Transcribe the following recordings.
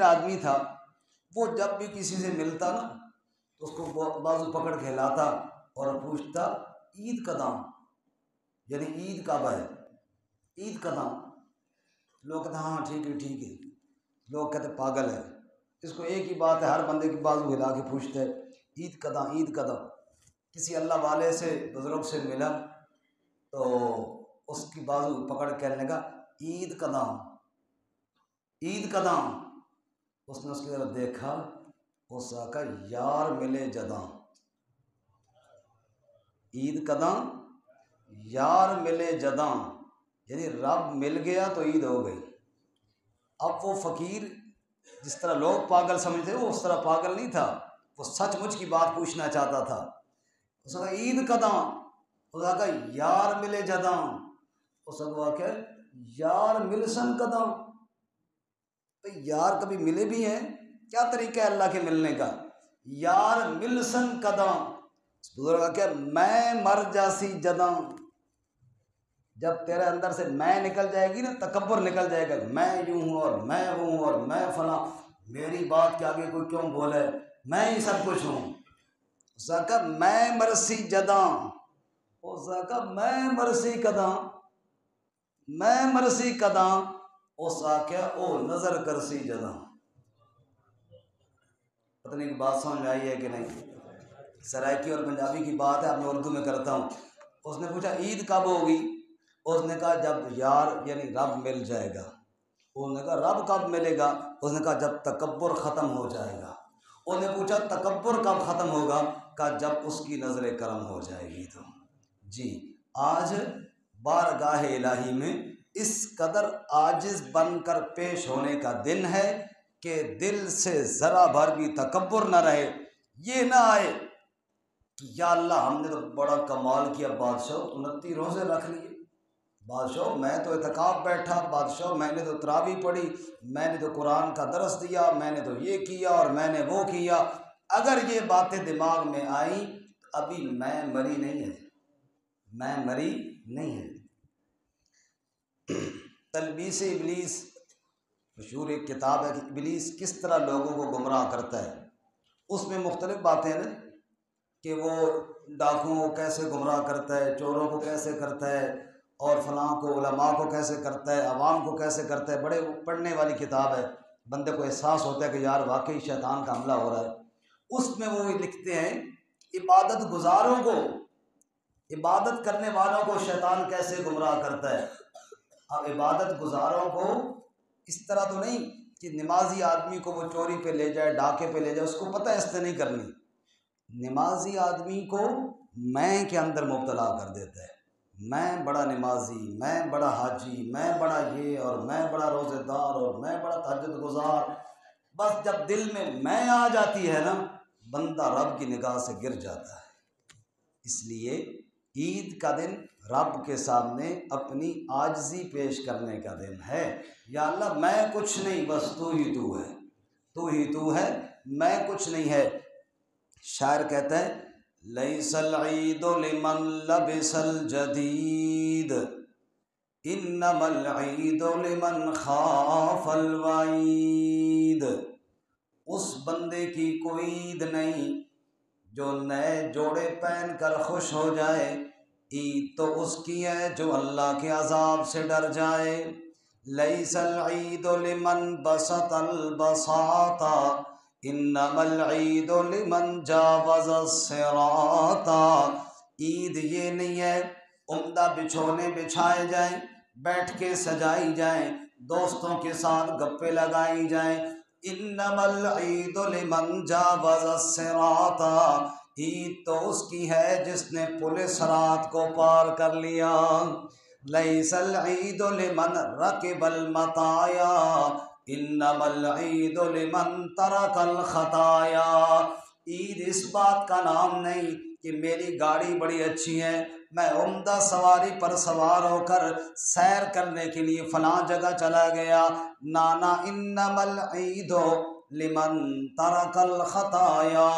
آدمی تھا، وہ جب بھی کسی سے ملتا نا تو اس کو بازو پکڑ کے ہلاتا اور پوچھتا عید کا دام، یعنی عید کب ہے، عید کا دام۔ لوگ کہتے ہاں ٹھیک ہے ٹھیک ہے، لوگ کہتے پاگل ہے، اس کو ایک ہی بات ہے، ہر بندے کی بازو ہلا کے پوچھتا ہے عید کا دام عید کا دام۔ کسی اللہ والے سے بزرگ سے ملا تو اس کی بازو پکڑ کے کہنے لگا عید کا دام عید کا دام۔ اس نے اس کی طرف دیکھا، اس نے کہا یار ملے جداں، عید کا دام یار ملے جداں، یعنی رب مل گیا تو عید ہو گئی۔ اب وہ فقیر جس طرح لوگ پاگل سمجھتے وہ اس طرح پاگل نہیں تھا، وہ سچ مچ کی بات پوچھنا چاہتا تھا۔ اس نے کہا عید کا دام، اس نے کہا یار ملے جداں، اس نے کہا کہ یار ملسن کا دام، یار کبھی ملے بھی ہیں؟ کیا طریقہ ہے اللہ کے ملنے کا؟ یار ملسن قدم، بزرگ کہ میں مر جاسی جداں، جب تیرے اندر سے میں نکل جائے گی نا، تکبر نکل جائے گا، میں یوں ہوں اور میں وہ ہوں اور میں فلاں، میری بات کے آگے کوئی کیوں بولے، میں ہی سب کچھ ہوں۔ اس نے کہا میں مرسی جداں، اس نے کہا میں مرسی قداں، میں مرسی قداں، اس آکے او نظر کرسی جداں۔ پتہ نہیں کہ بات سمجھ آئی ہے کہ نہیں؟ سرائکی اور پنجابی کی بات ہے، اب میں اردو میں کرتا ہوں۔ اس نے پوچھا عید کب ہوگی؟ اس نے کہا جب یار یعنی رب مل جائے گا۔ اس نے کہا رب کب ملے گا؟ اس نے کہا جب تکبر ختم ہو جائے گا۔ اس نے پوچھا تکبر کب ختم ہوگا؟ کہا جب اس کی نظر کرم ہو جائے گی تو۔ جی آج بارگاہ الہی میں اس قدر عاجز بن کر پیش ہونے کا دن ہے کہ دل سے ذرا بھر بھی تکبر نہ رہے، یہ نہ آئے کہ یا اللہ ہم نے تو بڑا کمال کیا، بادشاہ 29 روزے رکھ لیے، بادشاہ میں تو اعتکاف بیٹھا، بادشاہ میں نے تو تراویح پڑھی، میں نے تو قرآن کا درس دیا، میں نے تو یہ کیا اور میں نے وہ کیا۔ اگر یہ باتیں دماغ میں آئیں تو ابھی میں مری نہیں ہے، میں مری نہیں ہے۔ تلبیس ابلیس مشہور ایک کتاب ہے کہ ابلیس کس طرح لوگوں کو گمراہ کرتا ہے۔ اس میں مختلف باتیں ہیں نا کہ وہ ڈاکوؤں کو کیسے گمراہ کرتا ہے، چوروں کو کیسے کرتا ہے، اور فلاں کو علماء کو کیسے کرتا ہے، عوام کو کیسے کرتا ہے۔ بڑے پڑھنے والی کتاب ہے، بندے کو احساس ہوتا ہے کہ یار واقعی شیطان کا حملہ ہو رہا ہے۔ اس میں وہ لکھتے ہیں عبادت گزاروں کو، عبادت کرنے والوں کو شیطان کیسے گمراہ کرتا ہے۔ اب عبادت گزاروں کو اس طرح تو نہیں کہ نمازی آدمی کو وہ چوری پہ لے جائے، ڈاکے پہ لے جائے، اس کو پتہ ہے اس سے نہیں کرنی۔ نمازی آدمی کو میں کے اندر مبتلا کر دیتا ہے، میں بڑا نمازی، میں بڑا حاجی، میں بڑا یہ اور میں بڑا روزہ دار اور میں بڑا تہجد گزار۔ بس جب دل میں آ جاتی ہے نا، بندہ رب کی نگاہ سے گر جاتا ہے۔ اس لیے عید کا دن رب کے سامنے اپنی عاجزی پیش کرنے کا دن ہے۔ یا اللہ میں کچھ نہیں، بس تو ہی تو ہے، تو ہی تو ہے، میں کچھ نہیں ہے۔ شاعر کہتا ہے لیس العید لمن لبس الجدید انما العید لمن خاف الوعید۔ اس بندے کی کوئی عید نہیں جو نئے جوڑے پہن کر خوش ہو جائے، عید تو اس کی ہے جو اللہ کے عذاب سے ڈر جائے۔ لیس العید لمن بسط البساط انما العید لمن جاوز الصراط۔ عید یہ نہیں ہے عمدہ بچھونے بچھائے جائیں، بیٹھ کے سجائی جائیں، دوستوں کے ساتھ گپے لگائی جائیں۔ انما العید لمن جاوز الصراط، عید تو اس کی ہے جس نے پل صراط کو پار کر لیا۔ لیس العید لمن رکب المطایا انما العید لمن ترک الخطایا۔ عید اس بات کا نام نہیں کہ میری گاڑی بڑی اچھی ہے، میں عمدہ سواری پر سوار ہو کر سیر کرنے کے لیے فلاں جگہ چلا گیا۔ نانا انما العید لمن ترک الخطایا،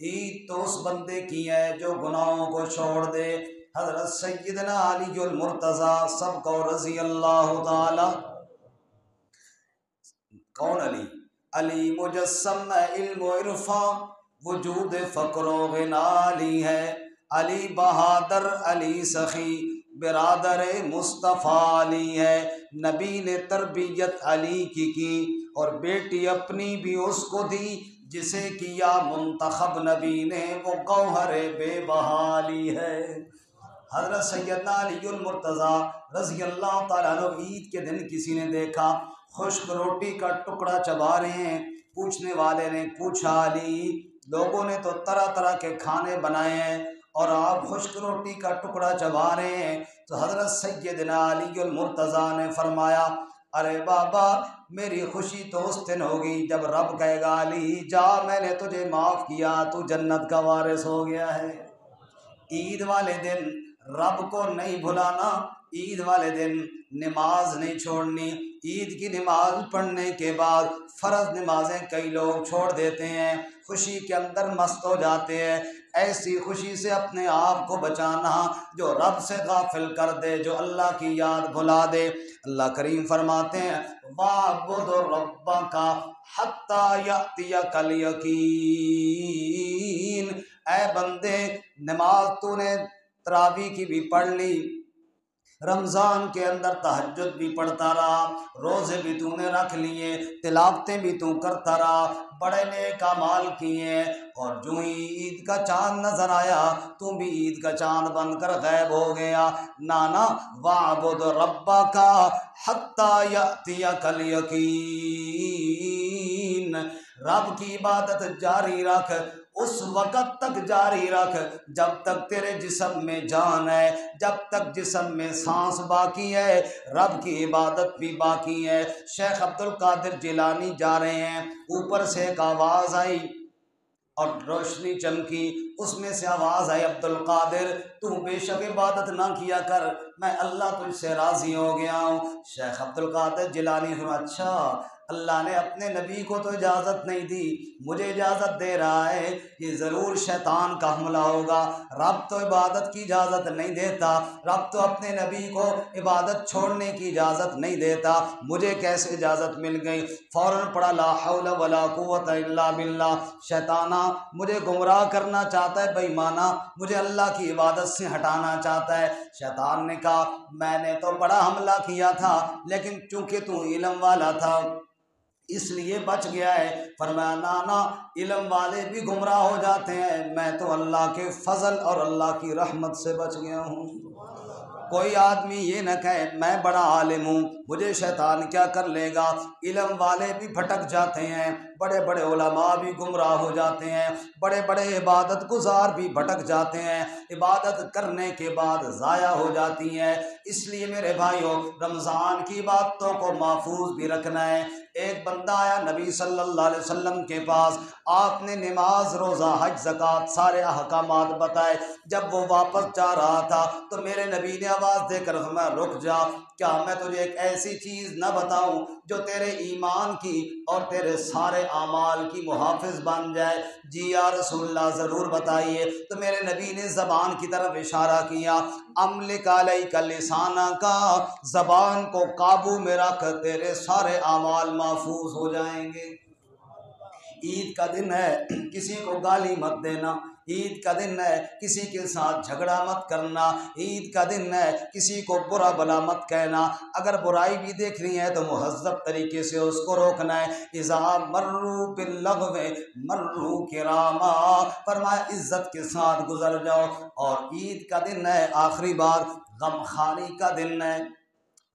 عید تو اس بندے کی ہے جو گناہوں کو چھوڑ دے۔ حضرت سیدنا علی المرتضیٰ سب کو رضی اللہ تعالی، کون علی؟ علی مجسم میں علم و عرفاں وجود فقر و غنا علی ہے، علی بہادر علی سخی برادر مصطفیٰ علی ہے، نبی نے تربیت علی کی اور بیٹی اپنی بھی اس کو دی، جسے کیا منتخب نبی نے وہ گوہر بے بہا علی ہے۔ حضرت سیدنا علی المرتضیٰ رضی اللہ تعالیٰ عنہ عید کے دن کسی نے دیکھا خشک روٹی کا ٹکڑا چبا رہے ہیں۔ پوچھنے والے نے پوچھا علی، لوگوں نے تو طرح طرح کے کھانے بنائے ہیں اور آپ خشک روٹی کا ٹکڑا چبا رہے ہیں؟ تو حضرت سیدنا علی المرتضیٰ نے فرمایا، ارے بابا میری خوشی تو اس دن ہوگی جب رب کہے گا علی جا میں نے تجھے معاف کیا، تو جنت کا وارث ہو گیا ہے۔ عید والے دن رب کو نہیں بھلانا، عید والے دن نماز نہیں چھوڑنی۔ عید کی نماز پڑھنے کے بعد فرض نمازیں کئی لوگ چھوڑ دیتے ہیں، خوشی کے اندر مست ہو جاتے ہیں۔ ایسی خوشی سے اپنے آپ کو بچانا جو رب سے غافل کر دے، جو اللہ کی یاد بھلا دے۔ اللہ کریم فرماتے ہیں وَاعْبُدْ رَبَّكَ حَتَّى يَأْتِيَكَ الْيَقِينُ۔ اے بندے نماز تو نے تراویح کی بھی پڑھ لی، رمضان کے اندر تہجد بھی پڑھتا رہا، روزے بھی تو نے رکھ لیے، تلاوتیں بھی تو کرتا رہا، بڑے نیک اعمال کیے، اور جو ہی عید کا چاند نظر آیا تو بھی عید کا چاند بن کر غائب ہو گیا۔ نانا وَاعْبُدْ رَبَّكَ حَتَّى يَأْتِيَكَ الْيَقِينُ۔ رب کی عبادت جاری رکھ، اس وقت تک جاری رکھ جب تک تیرے جسم میں جان ہے، جب تک جسم میں سانس باقی ہے رب کی عبادت بھی باقی ہے۔ شیخ عبد القادر جیلانی جا رہے ہیں، اوپر سے ایک آواز آئی اور روشنی چمکی، اس میں سے آواز آئی عبد القادر تو بے شک عبادت نہ کیا کر، میں اللہ تجھ سے راضی ہو گیا ہوں۔ شیخ عبد القادر جیلانی نے اچھا اللہ نے اپنے نبی کو تو اجازت نہیں دی، مجھے اجازت دے رہا ہے، یہ ضرور شیطان کا حملہ ہوگا۔ رب تو عبادت کی اجازت نہیں دیتا، رب تو اپنے نبی کو عبادت چھوڑنے کی اجازت نہیں دیتا، مجھے کیسے اجازت مل گئی؟ فوراً پڑھا لا حول ولا قوت الا باللہ۔ شیطانہ مجھے گمراہ کرنا چاہتا ہے، بے ایمانہ مجھے اللہ کی عبادت سے ہٹانا چاہتا ہے۔ شیطان نے کہا میں نے تو بڑا حملہ کیا تھا لیکن چونکہ تو علم والا تھا اس لیے بچ گیا ہے۔ فرمایا نانا علم والے بھی گمراہ ہو جاتے ہیں، میں تو اللہ کے فضل اور اللہ کی رحمت سے بچ گیا ہوں۔ کوئی آدمی یہ نہ کہے میں بڑا عالم ہوں مجھے شیطان کیا کر لے گا۔ علم والے بھی بھٹک جاتے ہیں، بڑے بڑے علماء بھی گمراہ ہو جاتے ہیں، بڑے بڑے عبادت گزار بھی بھٹک جاتے ہیں، عبادت کرنے کے بعد ضائع ہو جاتی ہیں۔ اس لیے میرے بھائیوں رمضان کی عبادتوں کو محفوظ بھی رکھنا ہے۔ ایک بندہ آیا نبی صلی اللہ علیہ وسلم کے پاس، آپ نے نماز روزہ حج زکوٰۃ سارے احکامات بتائے، جب وہ واپس جا رہا تھا تو میرے نبی نے آواز دے کر فرمایا رک جا، کیا میں تجھے ایک ایسی چیز نہ بتاؤں جو تیرے ایمان کی اور تیرے سارے اعمال کی محافظ بن جائے؟ جی یا رسول اللہ ضرور بتائیے۔ تو میرے نبی نے زبان کی طرف اشارہ کیا، املک علیک لسانک، زبان کو قابو میں رکھ تیرے سارے اعمال محفوظ ہو جائیں گے۔ عید کا دن ہے کسی کو گالی مت دینا، عید کا دن ہے کسی کے ساتھ جھگڑا مت کرنا، عید کا دن ہے کسی کو برا بلا مت کہنا، اگر برائی بھی دیکھ رہی ہے تو مہذب طریقے سے اس کو روکنا ہے۔ اذا مروا باللغو مروا کراما، فرمایا عزت کے ساتھ گزر جاؤ۔ اور عید کا دن ہے آخری بار غمخواری کا دن ہے،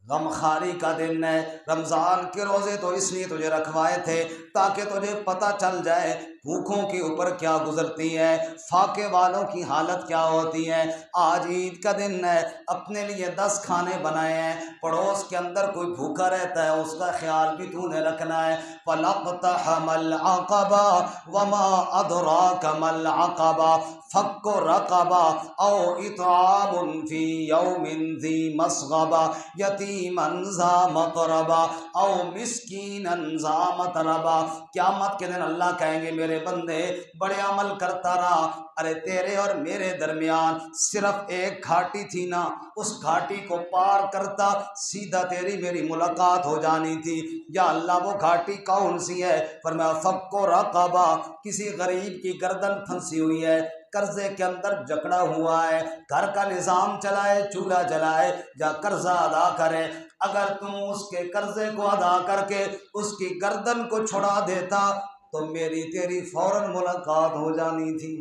غمخواری کا دن ہے۔ رمضان کے روزے تو اس لیے تجھے رکھوائے تھے تاکہ تجھے پتہ چل جائے بھوکوں کے اوپر کیا گزرتی ہے، فاقے والوں کی حالت کیا ہوتی ہے۔ آج عید کا دن ہے، اپنے لیے 10 کھانے بنائے ہیں، پڑوس کے اندر کوئی بھوکا رہتا ہے اس کا خیال بھی تو نے رکھنا ہے۔ فَلَقْتَحَمَ الْعَقَبَةَ وَمَا أَدْرَاكَ مَا الْعَقَبَةُ فَكُّ رَقَبَةٍ أَوْ إِطْعَامٌ فِي يَوْمٍ ذِي مَسْغَبَةٍ يَتِيمًا ذَا مَقْرَبَةٍ أَوْ مِسْكِينًا ذَا مَتْرَبَةٍ۔ قیامت کے دن اللہ کہیں گے میرے میرے بندے بڑے عمل کرتا رہا، ارے تیرے اور میرے درمیان صرف ایک گھاٹی تھی نا، اس گھاٹی کو پار کرتا سیدھا تیری میری ملاقات ہو جانی تھی۔ یا اللہ وہ گھاٹی کون سی ہے؟ فرمایا فک و رقبہ، کسی غریب کی گردن پھنسی ہوئی ہے، قرضے کے اندر جکڑا ہوا ہے، گھر کا نظام چلائے، چولہا جلائے یا قرضہ ادا کرے، اگر تم اس کے قرضے کو ادا کر کے اس کی گردن کو چھڑا دیتا تو میری تیری فوراً ملاقات ہو جانی تھی۔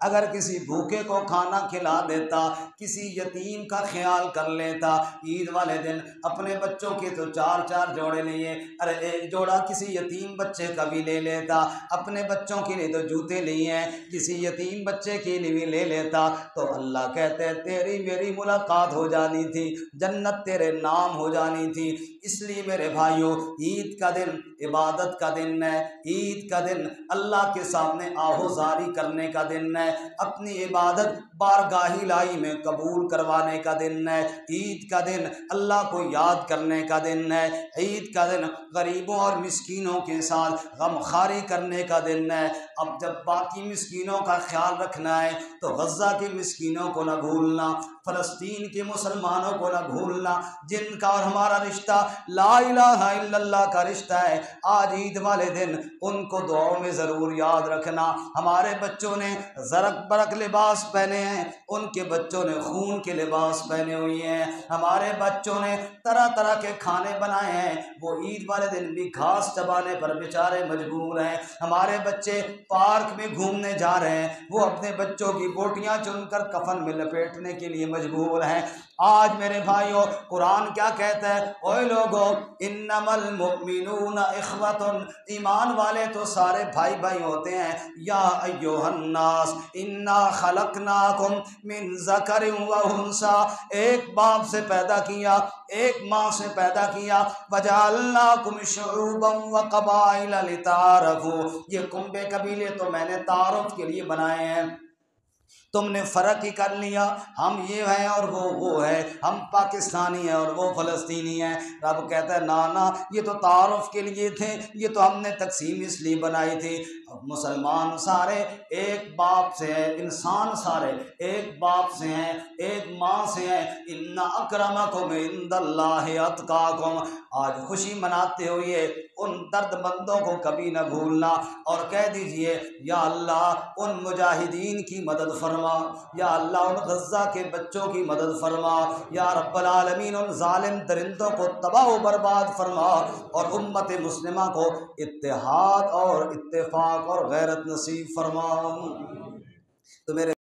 اگر کسی بھوکے کو کھانا کھلا دیتا، کسی یتیم کا خیال کر لیتا، عید والے دن اپنے بچوں کے تو چار چار جوڑے لیے، ارے ایک جوڑا کسی یتیم بچے کا بھی لے لیتا، اپنے بچوں کے لیے تو جوتے لیے ہیں، کسی یتیم بچے کے لیے بھی لے لیتا، تو اللہ کہتے تیری میری ملاقات ہو جانی تھی، جنت تیرے نام ہو جانی تھی۔ اس لیے میرے بھائیوں، عید کا دن عبادت کا دن ہے، عید کا دن اللہ کے سامنے آہوزاری کرنے کا دن ہے، اپنی عبادت بارگاہ الہی میں قبول کروانے کا دن ہے، عید کا دن اللہ کو یاد کرنے کا دن ہے، عید کا دن غریبوں اور مسکینوں کے ساتھ غم خواری کرنے کا دن ہے۔ اب جب باقی مسکینوں کا خیال رکھنا ہے تو غزہ کے مسکینوں کو نہ بھولنا، فلسطین کے مسلمانوں کو نہ بھولنا، جن کا اور ہمارا رشتہ لا الہ الا اللہ کا رشتہ ہے، آج عید والے دن ان کو دعاؤں میں ضرور یاد رکھنا۔ ہمارے بچوں نے زرق برق لباس پہنے ہیں، ان کے بچوں نے خون کے لباس پہنے ہوئے ہیں، ہمارے بچوں نے طرح طرح کے کھانے بنائے ہیں، وہ عید والے دن بھی گھاس چبانے پر بیچارے مجبور ہیں، ہمارے بچے پارک میں گھومنے جا رہے ہیں، وہ اپنے بچوں کی بوٹیاں چن کر کفن میں لپیٹنے کے لیے مجبور ہیں۔ آج میرے بھائیوں قرآن کیا کہتا ہے؟ اوے لوگو انما المؤمنون اخوۃ، ایمان والے تو سارے بھائی بھائی ہوتے ہیں۔ یا ایھا الناس انا خلقناکم من ذکر و انثی، ایک باپ سے پیدا کیا، ایک ماں سے پیدا کیا، وجعلناکم شعوبا وقبائل لتعارفوا، یہ کنبے قبیلے تو میں نے تعارف کے لیے بنائے ہیں، تم نے فرق ہی کر لیا، ہم یہ ہیں اور وہ ہے، ہم پاکستانی ہیں اور وہ فلسطینی ہیں۔ رب کہتا ہے نا یہ تو تعارف کے لیے تھے، یہ تو ہم نے تقسیم اس لیے بنائی تھی۔ مسلمان سارے ایک باپ سے ہیں، انسان سارے ایک باپ سے ہیں، ایک ماں سے ہیں۔ ان اکرمکم عند اللہ اتقاکم، آج خوشی مناتے ہوئے ان درد مندوں کو کبھی نہ بھولنا، اور کہہ دیجئے یا اللہ ان مجاہدین کی مدد فرما، یا اللہ ان غزہ کے بچوں کی مدد فرما، یا رب العالمین ان ظالم درندوں کو تباہ و برباد فرما، اور امت مسلمہ کو اتحاد اور اتفاق اور غیرت نصیب فرما۔ تو میرے